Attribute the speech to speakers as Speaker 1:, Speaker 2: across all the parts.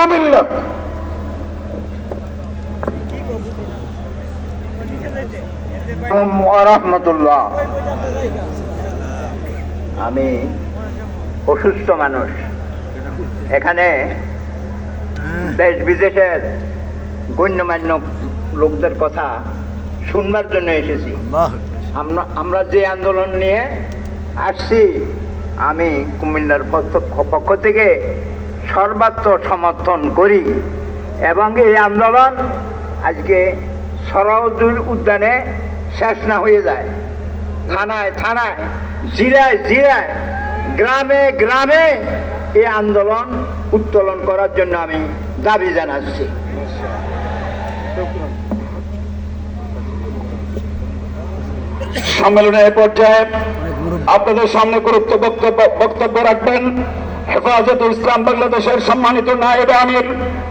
Speaker 1: কুমিল্লা। রাহমাতুল্লাহ। আমি অসুস্থ মানুষ, এখানে দেশ বিদেশের গণ্যমান্য লোকদের কথা শুনবার জন্য এসেছি। আমরা যে আন্দোলন নিয়ে আসছি, আমি কুমিল্লার পক্ষ থেকে সর্বাত্মক সমর্থন করি এবং এই আন্দোলন আজকে সরাউদ্দিন উদ্যানে শেষ না হয়ে যায়, থানায় থানায়, জিলায় জিলায়, গ্রামে গ্রামে এই আন্দোলন উত্তোলন করার জন্য আমি দাবি জানাচ্ছি। সম্মেলনের পর্যায়ে আপনাদের সামনে গুরুত্বপূর্ণ বক্তব্য রাখবেন হেফাজতে ইসলাম বাংলাদেশের সম্মানিত নায়েব আমির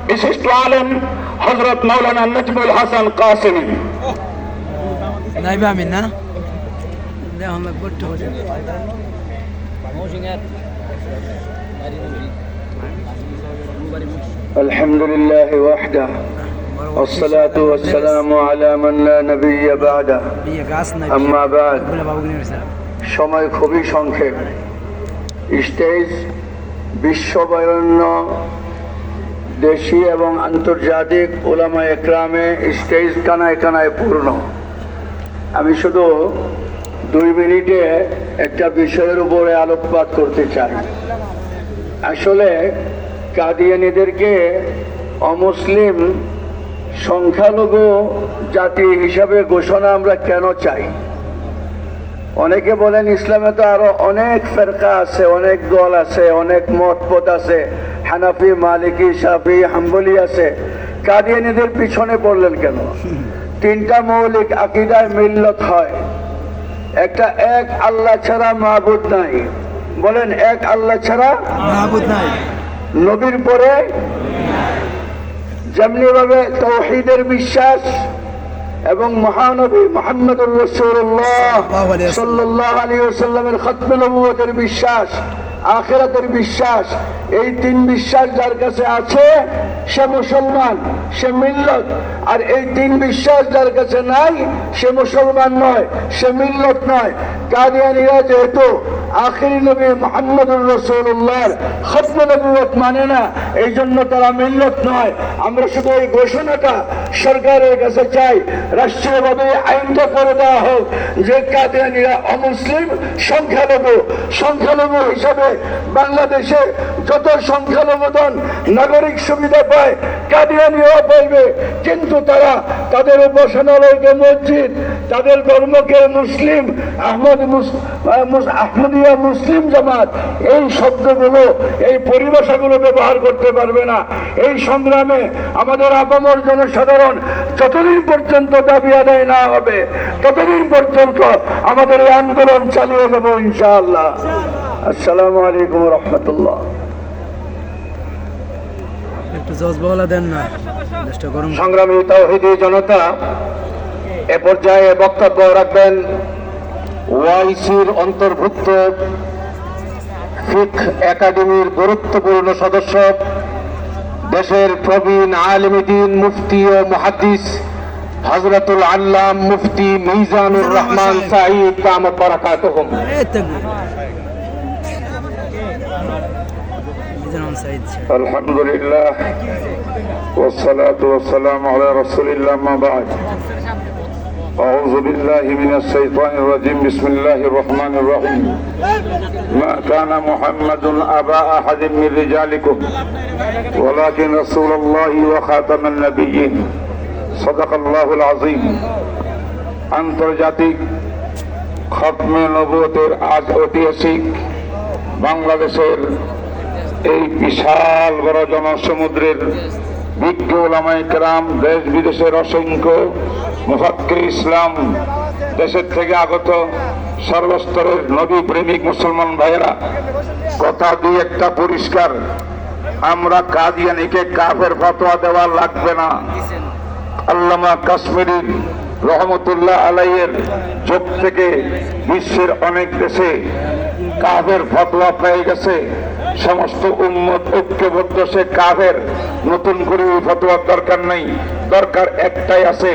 Speaker 1: বিশিষ্ট আলেম হযরত মাওলানা নজমুল হাসান কাসেমী।
Speaker 2: নায়েব আমির না
Speaker 1: আলহামদুলিল্লাহ ওয়াহদা والصلاة والسلام على من لا نبي بعده أما بعد। সময় খুবই সংক্ষেপ। স্টেজ বিশ্ববরেণ্য দেশি এবং আন্তর্জাতিক উলামা একরামে স্টেজ কানায় কানায় পূর্ণ। আমি শুধু 2 মিনিটে একটা বিষয়ের উপরে আলোকপাত করতে চাই। আসলে কাদিয়ানীদেরকে অমুসলিম সংখ্যালঘু জাতি হিসাবে ঘোষণা আমরা কেন চাই? অনেকে বলেন ইসলামে তো আরো অনেক ফেরকা আছে, অনেক দল আছে, অনেক মতপথ আছে, হানাফি, মালিকি, শাফি, হাম্বলি আছে, কাদিয়ানীদের পিছনে পড়লেন কেন? 3টা মৌলিক আকীদায় মিল্লত হয়। একটা, এক আল্লাহ ছাড়া মাবুদ নাই। বলেন, এক আল্লাহ ছাড়া
Speaker 2: মাবুদ নাই।
Speaker 1: নবীর পরে যেমনি ভাবে তাওহীদের বিশ্বাস এবং মহানবী মুহাম্মদুর রাসূলুল্লাহ সাল্লাল্লাহু আলাইহি ওয়াসাল্লামের খতমে নবুয়তের বিশ্বাস, আখিরাতের বিশ্বাস, এই 3 বিশ্বাস যার কাছে আছে সে মুসলমান, সে মিল্লত। আর এই 3 বিশ্বাস যার কাছে নাই সে মুসলমান নয়, সে মিল্লত নয়। কাদিয়ানীরা যেহেতু আখিরি নবী মুহাম্মদুর রাসূলুল্লাহর খতমে নবুয়ত মানে না, এই জন্য তারা মিল্লত নয়। আমরা শুধু এই ঘোষণাটা সরকারের কাছে চাই, রাষ্ট্রীয়ভাবে আইনটা করে দেওয়া হোক যে কাদিয়ানীরা অমুসলিম সংখ্যালঘু। সংখ্যালঘু হিসাবে বাংলাদেশে যত সংখ্যালঘুজন নাগরিক সুবিধা পায় কাদিয়ানীরাও পাইবে, কিন্তু তারা তাদের উপাসনালয়কে মসজিদ, তাদের ধর্মকে মুসলিম, আহমদিয়া মুসলিম জামাত, এই শব্দগুলো, এই পরিভাষাগুলো ব্যবহার করতে পারবে না। এই সংগ্রামে আমাদের আপামর জনসাধারণ যতদিন পর্যন্ত দাবি আদায় না হবে ততদিন পর্যন্ত আমাদের এই আন্দোলন চালিয়ে যাব ইনশাআল্লাহ। আসসালামু আলাইকুম ওয়া রাহমাতুল্লাহ।
Speaker 2: একটু জজবাওয়ালা দেন না, দেশটা গরম।
Speaker 1: সংগ্রামী তাওহীদি জনতা, এ পর্যায়ে বক্তব্য রাখবেন ওয়াইসির অন্তর্ভুক্ত ফিকহ একাডেমির গুরুত্বপূর্ণ সদস্য, দেশের প্রবীণ আলেম দ্বীন, মুফতি ও মুহাদ্দিস হযরতুল আল্লাম মুফতি মিজানুর রহমান সাঈদ দামাত বারাকাতুহুম। আলহামদুলিল্লাহ ওয়াসসালাতু ওয়াসসালামু আলা রাসূলিল্লাহ, মা বা'দ। أعوذ بالله من الشيطان الرجيم. بسم الله الرحمن الرحيم. ما كان محمد أبا أحد من رجالكم ولكن رسول الله وخاتم النبيين. صدق الله العظيم. আন্তর্জাতিক খতমে নবুয়তের আজ ঐতিহাসিক বাংলাদেশের এই বিশাল বড় জনসমুদ্রের বিজ্ঞ উলামায়ে কেরাম, দেশ বিদেশের অসংখ্য মুফাক্কির ইসলাম, দেশের থেকে আগত সর্বস্তরের নবী প্রেমিক মুসলমান ভাইয়েরা, কথা দুই একটা পরিষ্কার, আমরা কাদিয়ানীকে কাফের ফতোয়া দেওয়া লাগবে না। আল্লামা কাশ্মীরি রহমতুল্লাহ আলাইয়ের যুগ থেকে বিশ্বের অনেক দেশে কাফের ফতোয়া পেয়ে গেছে।
Speaker 3: সমস্ত উম্মত ঐক্যবদ্ধ, সে কাফের। নতুন করে এই ফতোয়ার দরকার নেই, দরকার একটাই আছে,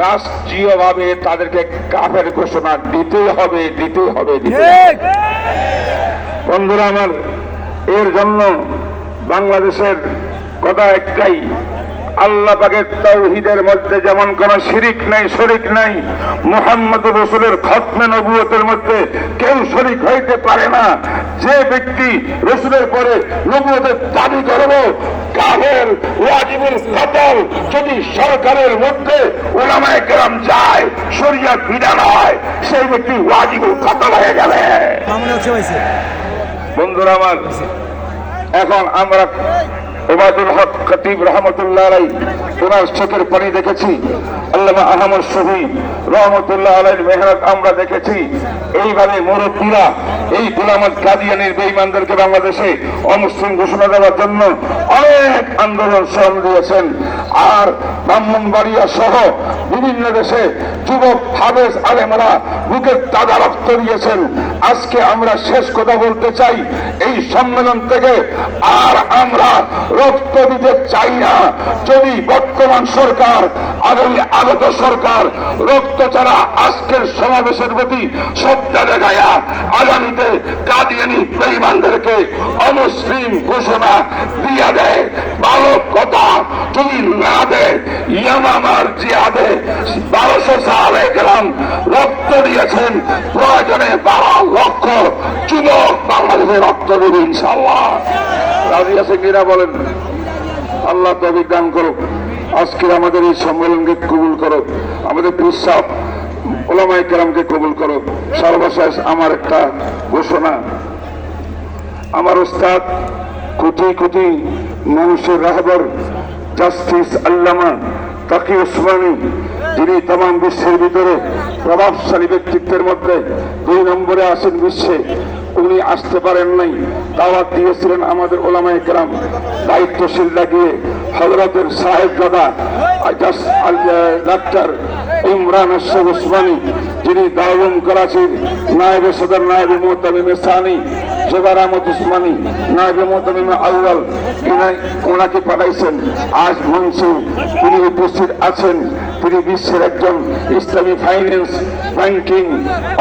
Speaker 3: রাষ্ট্রীয়ভাবে তাদেরকে কাফের ঘোষণা দিতেই হবে, দিতেই হবে, দিতেই হবে। বন্ধুরা আমার, এর জন্য বাংলাদেশের কথা একটাই, আল্লাহ পাকের তাওহীদের মধ্যে যেমন কোন শিরিক নাই, শরীক নাই, মুহাম্মদুর রাসূলের খতমে নবুয়তের মধ্যে কেউ শরীক হইতে পারে না। যে ব্যক্তি রাসূলের পরে নবুয়তের দাবি করবে, কাফের, ওয়াজিবুল কতল। যদি সরকারের মধ্যে উলামায়ে কেরাম যায়, শরীয়ত বিধান হয়, সেই ব্যক্তি ওয়াজিবুল কতল হয়ে যাবে। বন্ধুরা আমার, এখন আমরা ওবায়দুল হক খতিব রহমতুল্লাহ আলাই ওনার চোখের পানি দেখেছি, আল্লামা আহমদ শফি রহমতুল্লাহ আলাইর মেহনত আমরা দেখেছি। এইভাবে মুরব্বীরা এই গোলামত কাদিয়ানির বেঈমানদেরকে বাংলাদেশে অমুসলিম ঘোষণা দেওয়ার জন্য অনেক আন্দোলন শ্রম দিয়েছেন। আর ব্রাহ্মণবাড়িয়া সহ বিভিন্ন দেশে যুবক হাফেজ আলেমরা বুকের তাজা রক্ত দিয়েছেন। আজকে আমরা শেষ কথা বলতে চাই, এই সম্মেলন থেকে আর আমরা রক্ত দিতে চাই না। যদি বর্তমান সরকার, আগামী আগত সরকার রক্ত ছাড়া আজকের সমাবেশের প্রতি শ্রদ্ধা দেখায়া আগামীতে কাদিয়ানি বেঈমানদেরকে অমুসলিম ঘোষণা দিয়া দেয়, ভালো কথা। যদি না দেয়, ইয়ামামার জিহাদে 1200 সাহাবায়ে কেরাম রক্ত দিয়েছেন, প্রয়োজনে 12 লক্ষ যুবক বাংলাদেশে রক্ত দেবে ইনশাআল্লাহ। রাজি আছে কিনা বলেন? আল্লাহ তৌফিক দান করুক। আজকে আমাদের এই সম্মেলনকে কবুল করো, আমাদের পীর সাহেব উলামায়ে কেরামকে কবুল করো। সর্বশেষ আমার একটা ঘোষণা, আমার ওস্তাদ কোটি কোটি মানুষের রাহবর জাস্টিস আল্লামা তাকি উসমানী, যিনি তামাম বিশ্বের ভিতরে প্রভাবশালী ব্যক্তিত্বের মধ্যে 2 নম্বরে আছেন বিশ্বে, উনি আসতে পারেন নাই। দাওয়াত দিয়েছিলেন আমাদের ওলামায়ে কেরাম, দায়িত্বশীল লাগিয়ে হযরতের সাহেবজাদা ডাক্তার ইমরান আশরাফ উসমানী, যিনি দারুল করাচির নায়েবে সদর, নায়েবে মুহতামিমে সানি, জেবার আহমদ উসমানী, নায়েবে মুহতামিমে আউয়াল, ওনাকে পাঠাইছেন। আজ মঞ্চে তিনি উপস্থিত আছেন। তিনি বিশ্বের একজন ইসলামী ফাইন্যান্স, ব্যাংকিং,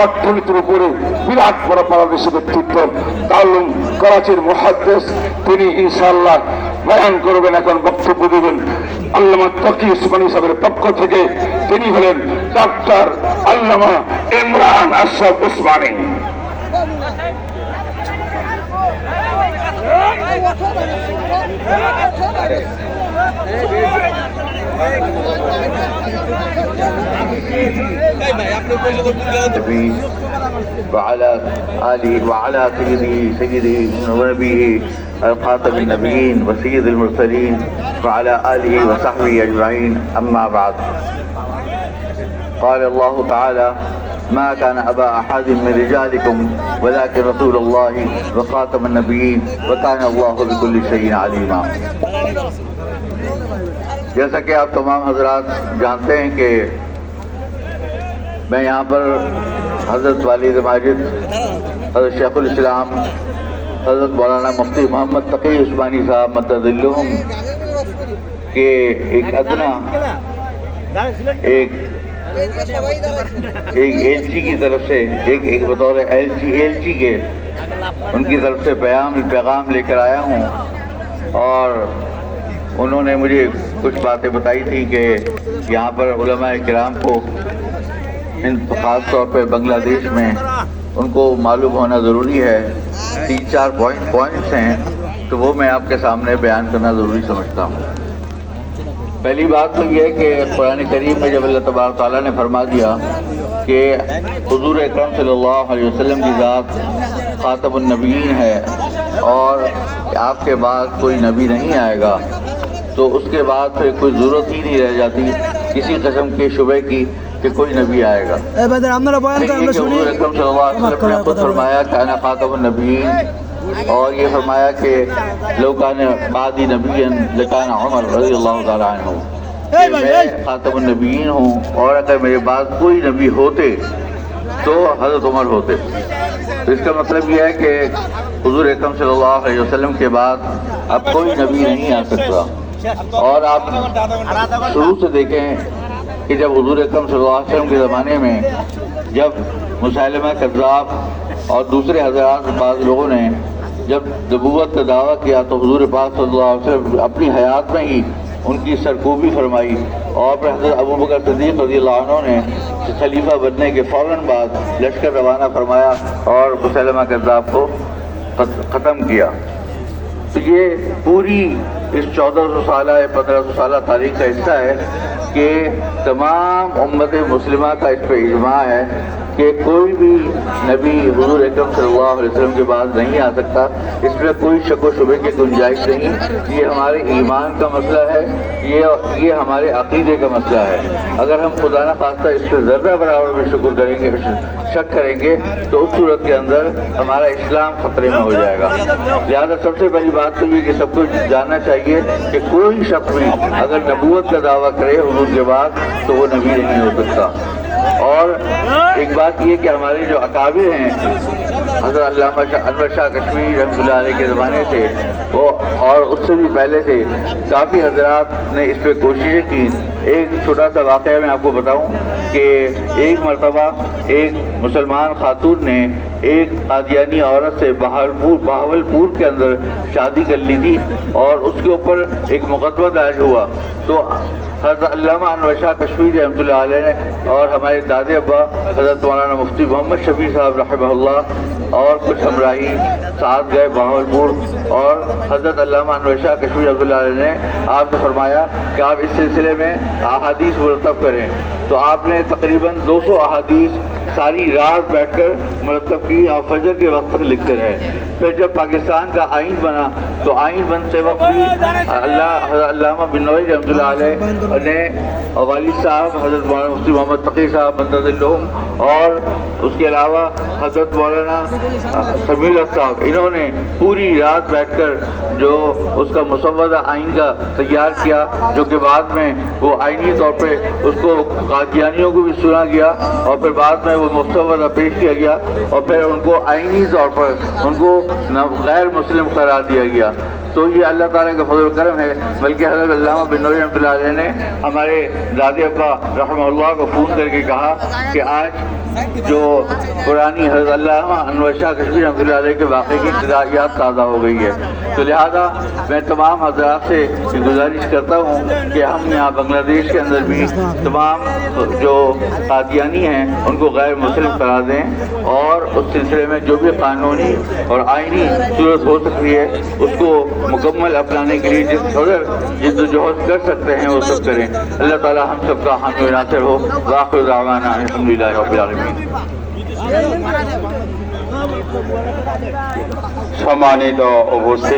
Speaker 3: অর্থনীতির উপরে বিরাট বড় পারদর্শী ব্যক্তিত্ব, দারুল করাচির মুহাদ্দিস। তিনি ইনশাআল্লাহ বয়ান করবেন, এখন বক্তব্য দেবেন আল্লামা তাকি উসমানী সাহেবের পক্ষ থেকে। তিনি হলেন ডাক্তার আল্লামা ইমরান আশরাফ উসমানী।
Speaker 4: وعلى آله وعلى سيده ونبيه خاتم النبيين وسيد المرسلين وعلى آله وصحبه أجمعين. أما بعد، قال الله تعالى: ما كان أبا أحد من رجالكم ولكن رسول الله وخاتم النبيين وكان الله بكل شيء عليما. जैसा कि आप तमाम हजरात जानते हैं कि मैं यहाँ पर हज़रत वालिद माजिद, हज़रत शेखुल इस्लाम, हज़रत मौलाना मुफ्ती मोहम्मद तकी उस्मानी साहब मद्ददिल्लुहुम के एक अदना एक एलची की तरफ से एक बतौर एलची के उनकी तरफ से पैगाम लेकर आया हूँ। और उन्होंने मुझे कुछ बातें बताई थी कि यहाँ पर उलमाए किराम को ख़ास तौर पे बांग्लादेश में उनको मालूम होना ज़रूरी है। 3-4 पॉइंट्स हैं, तो वो मैं आपके सामने बयान करना ज़रूरी समझता हूँ। पहली बात तो ये है कि कुरान करीम में जब अल्लाह तबारक तआला ने फरमा दिया कि हुज़ूर अकरम सल्लल्लाहु अलैहि वसल्लम की ज़ात ख़ातमुन नबीयीन है और आपके बाद कोई नबी नहीं आएगा, तो उसके बाद फिर कोई ज़रूरत ही नहीं रह जाती किसी किस्म के शुबे की कि कोई नबी आएगा। फरमाया काना खातमुन नबीयीन, और ये फरमाया कि लोकान बादी नबीयन लकाना उमर रज़ियल्लाहु तआला अन्हु, मैं खातमुन नबीयीन हूँ और अगर मेरे बाद कोई नबी होते तो हज़रत उमर होते। तो इसका मतलब यह है कि हुजूर अकरम सल्लल्लाहु अलैहि वसल्लम के बाद अब कोई नबी नहीं आ सकता। और आप शुरू से देखें कि जब हुजूर अकरम सल्लल्लाहु अलैहि वसल्लम के ज़माने में जब मुसैलमा कज़्ज़ाब और दूसरे हज़रात बाज़ लोगों ने जब नबूवत का दावा किया तो हुजूर पाक सल्लल्लाहु अलैहि वसल्लम अपनी हयात में ही उनकी सरकूबी फरमाई। और फिर हज़रत अबू बकर सिद्दीक़ रज़ियल्लाहु अन्हु ने खलीफा बनने के फ़ौरन बाद लश्कर रवाना फरमाया और मुसैलमा कज़्ज़ाब को ख़त्म किया। तो ये पूरी इस 1400 साल या 1500 साल तारीख का हिस्सा है कि तमाम उम्मत मुस्लिमा का इस पर इजमा है कि कोई भी नबी हुजूर अकरम सल्लल्लाहु अलैहि वसल्लम के बाद नहीं आ सकता। इसमें कोई शक व शुबे की गुंजाइश नहीं। ये हमारे ईमान का मसला है, ये हमारे अकीदे का मसला है। अगर हम खुदा न खास्ता इस पर ज़र्रा बराबर में शुक्र करेंगे, शक करेंगे, तो उस सूरत के अंदर हमारा इस्लाम खतरे में हो जाएगा। लिहाजा सबसे पहली बात तो ये कि सबको जानना चाहिए कि कोई शख्स भी अगर नबूवत का दावा करे हुजूर के बाद तो वो नबी नहीं हो सकता। और एक बात ये कि हमारे जो अकाबिर हैं हज़रत अल्लामा अनवर शाह कश्मीरी रहमतुल्लाह अलैह के ज़माने से वो और उससे भी पहले से काफ़ी हज़रात ने इस पर कोशिशें की। एक छोटा सा वाक़या मैं आपको बताऊं कि एक मरतबा एक मुसलमान खातून ने एक कादियानी औरत से बहावलपुर के अंदर शादी कर ली थी और उसके ऊपर एक मुकदमा दर्ज हुआ। तो हज़रत अल्लामा अनवर शाह कश्मीरी रहमतुल्लाह अलैह ने और हमारे दादे अब्बा हज़रत मौलाना मुफ्ती मोहम्मद शफी साहब रहमहुल्लाह और कुछ हमराही साथ गए बहावलपुर। और हज़रत अल्लामा अनवर शाह कश्मीरी रहमतुल्लाह अलैह ने आपसे फरमाया कि आप इस सिलसिले में अहादीस मुरतब करें। तो आपने तकरीबन 200 अहादीस सारी रात बैठकर मुरतब की और फजर के वक्त तक लिखते रहे। फिर जब पाकिस्तान का आइन बना तो आइन बनते वक्त भी अल्लामा बिनोई रहमतुल्लाह अलैह ने वालिद साहब हज़रत मौलाना मुफ्ती मोहम्मद तकी साहब मददुल्लाह और उसके अलावा हज़रत मौलाना समीर साहब, इन्होंने पूरी रात बैठकर जो उसका मुसव्वदा आइन का तैयार किया, जो कि बाद में वो आइनी तौर पे उसको कादियानियों को भी सुना गया और फिर बाद में वो मुसव्वदा पेश किया गया और फिर उनको आइनी तौर पर उनको गैर मुस्लिम करार दिया गया। तो ये अल्लाह ताला का फजल करम है। बल्कि हज़रत अल्लामा बिनोई रहमतुल्लाह अलैह ने हमारे दादे अब्बा रहमहुल्लाह को फ़ोन करके कहा कि आज जो पुरानी हज़रत अल्लामा अनवर शाह कश्मीरी रहमतुल्लाह अलैह के वाक़े की याद ताज़ा हो गई है। तो लिहाजा मैं तमाम हज़रात से गुजारिश करता हूँ कि हम यहाँ बांग्लादेश के अंदर भी तमाम जो कादियानी हैं उनको गैर मुस्लिम करा दें और उस सिलसिले में जो भी कानूनी और आइनी सूरत हो सकती है उसको मुकम्मल अपनाने के लिए जिस कदर जिद्दोजहद कर सकते हैं वो सब करें। अल्लाह ताला हम सबका हामी व नासिर हो। वाखिर दावाना अल्हम्दुलिल्लाहि रब्बिल आलमीन।
Speaker 3: সম্মানিত উপস্থিত